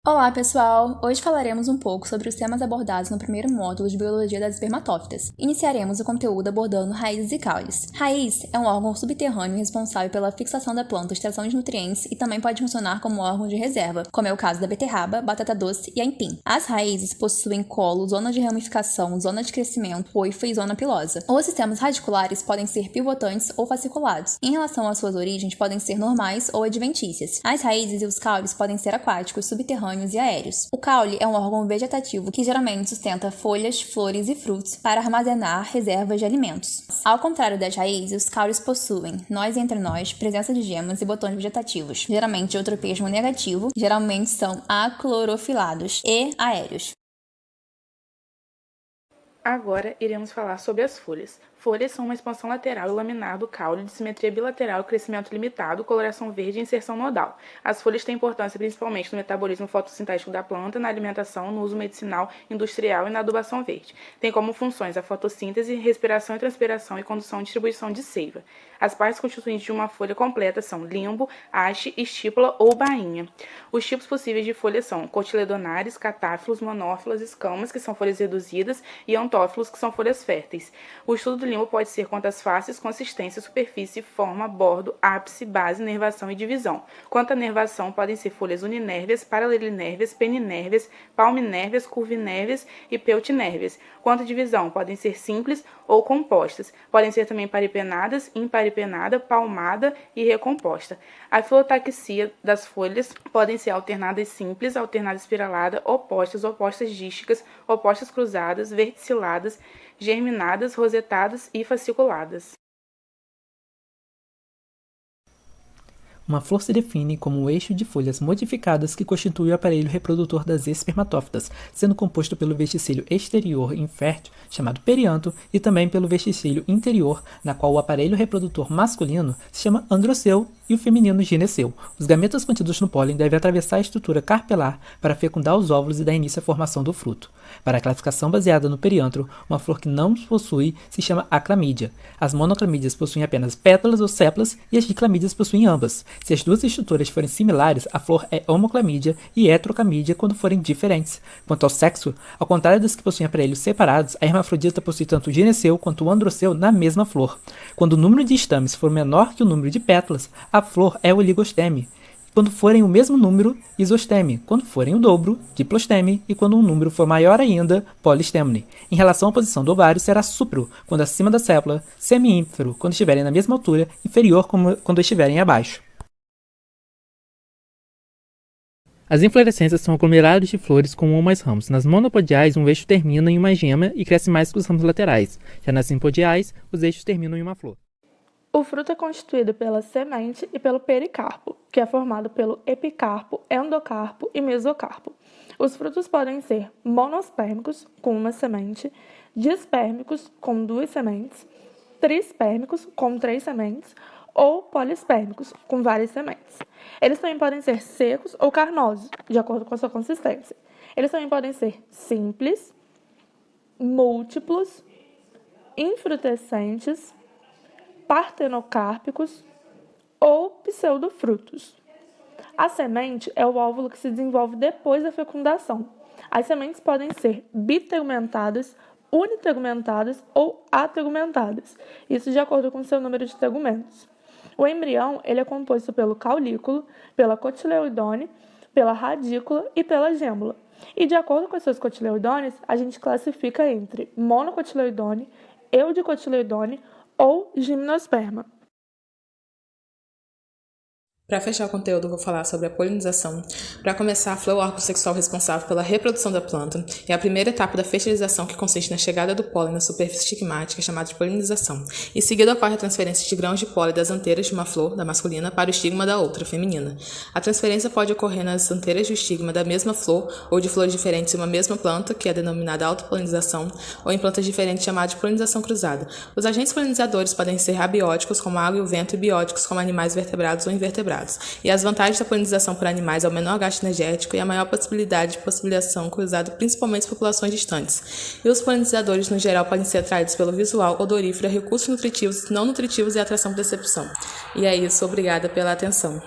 Olá, pessoal! Hoje falaremos um pouco sobre os temas abordados no primeiro módulo de Biologia das Espermatófitas. Iniciaremos o conteúdo abordando raízes e caules. Raiz é um órgão subterrâneo responsável pela fixação da planta, extração de nutrientes e também pode funcionar como órgão de reserva, como é o caso da beterraba, batata doce e aipim. As raízes possuem colo, zona de ramificação, zona de crescimento, coifa e zona pilosa. Os sistemas radiculares podem ser pivotantes ou fasciculados. Em relação às suas origens, podem ser normais ou adventícias. As raízes e os caules podem ser aquáticos, subterrâneos e aéreos. O caule é um órgão vegetativo que geralmente sustenta folhas, flores e frutos para armazenar reservas de alimentos. Ao contrário das raízes, os caules possuem nós entre nós, presença de gemas e botões vegetativos, geralmente de eutropismo negativo, geralmente são aclorofilados e aéreos. Agora iremos falar sobre as folhas. Folhas são uma expansão lateral e laminar do caule de simetria bilateral, crescimento limitado, coloração verde e inserção nodal. As folhas têm importância principalmente no metabolismo fotossintético da planta, na alimentação, no uso medicinal, industrial e na adubação verde. Tem como funções a fotossíntese, respiração e transpiração e condução e distribuição de seiva. As partes constituintes de uma folha completa são limbo, haste, estípula ou bainha. Os tipos possíveis de folhas são cotiledonares, catáfilos, monófilas, escamas, que são folhas reduzidas, e antófilos, que são folhas férteis. O estudo do limbo pode ser quanto às faces, consistência, superfície, forma, bordo, ápice, base, nervação e divisão. Quanto à nervação, podem ser folhas uninérveas, paralelinérveas, peninérveas, palminérveas, curvinérveas e peutinérveas. Quanto à divisão, podem ser simples ou compostas. Podem ser também paripenadas, imparipenada, palmada e recomposta. A filotaxia das folhas podem ser alternadas simples, alternada espiralada, opostas, opostas dísticas, opostas cruzadas, verticiladas, germinadas, rosetadas e fasciculadas. Uma flor se define como um eixo de folhas modificadas que constitui o aparelho reprodutor das espermatófitas, sendo composto pelo vesticílio exterior infértil, chamado perianto, e também pelo vesticílio interior, na qual o aparelho reprodutor masculino se chama androceu e o feminino gineceu. Os gametas contidos no pólen devem atravessar a estrutura carpelar para fecundar os óvulos e dar início à formação do fruto. Para a classificação baseada no periantro, uma flor que não possui se chama aclamídia. As monoclamídias possuem apenas pétalas ou sépalas e as diclamídias possuem ambas. Se as duas estruturas forem similares, a flor é homoclamídia e heteroclamídia quando forem diferentes. Quanto ao sexo, ao contrário das que possuem aparelhos separados, a hermafrodita possui tanto o gineceu quanto o androceu na mesma flor. Quando o número de estames for menor que o número de pétalas, a flor é oligosteme. Quando forem o mesmo número, isosteme. Quando forem o dobro, diplosteme. E quando um número for maior ainda, polisteme. Em relação à posição do ovário, será súpero quando acima da sépala, semi-ínfero quando estiverem na mesma altura, inferior quando estiverem abaixo. As inflorescências são aglomerados de flores com um ou mais ramos. Nas monopodiais, um eixo termina em uma gema e cresce mais que os ramos laterais. Já nas simpodiais, os eixos terminam em uma flor. O fruto é constituído pela semente e pelo pericarpo, que é formado pelo epicarpo, endocarpo e mesocarpo. Os frutos podem ser monospérmicos, com uma semente, dispérmicos, com 2 sementes, trispérmicos, com 3 sementes, ou polispérmicos, com várias sementes. Eles também podem ser secos ou carnosos, de acordo com a sua consistência. Eles também podem ser simples, múltiplos, infrutescentes, partenocárpicos ou pseudofrutos. A semente é o óvulo que se desenvolve depois da fecundação. As sementes podem ser bitegumentadas, unitegumentadas ou ategumentadas, isso de acordo com o seu número de tegumentos. O embrião ele é composto pelo caulículo, pela cotileidone, pela radícula e pela gêmula. E de acordo com as suas cotileoidones, a gente classifica entre monocotileidone, eudicotileidone ou gimnosperma. Para fechar o conteúdo, eu vou falar sobre a polinização. Para começar, a flor é o órgão sexual responsável pela reprodução da planta. É a primeira etapa da fertilização, que consiste na chegada do pólen na superfície estigmática, chamada de polinização. Em seguida, ocorre a transferência de grãos de pólen das anteiras de uma flor, da masculina, para o estigma da outra, feminina. A transferência pode ocorrer nas anteiras do estigma da mesma flor ou de flores diferentes em uma mesma planta, que é denominada autopolinização, ou em plantas diferentes, chamada de polinização cruzada. Os agentes polinizadores podem ser abióticos, como a água e o vento, e bióticos, como animais vertebrados ou invertebrados. E as vantagens da polinização por animais é o menor gasto energético e a maior possibilidade de polinização cruzada, principalmente em populações distantes. E os polinizadores, no geral, podem ser atraídos pelo visual, odorífero, recursos nutritivos, não nutritivos e atração por decepção. E é isso, obrigada pela atenção.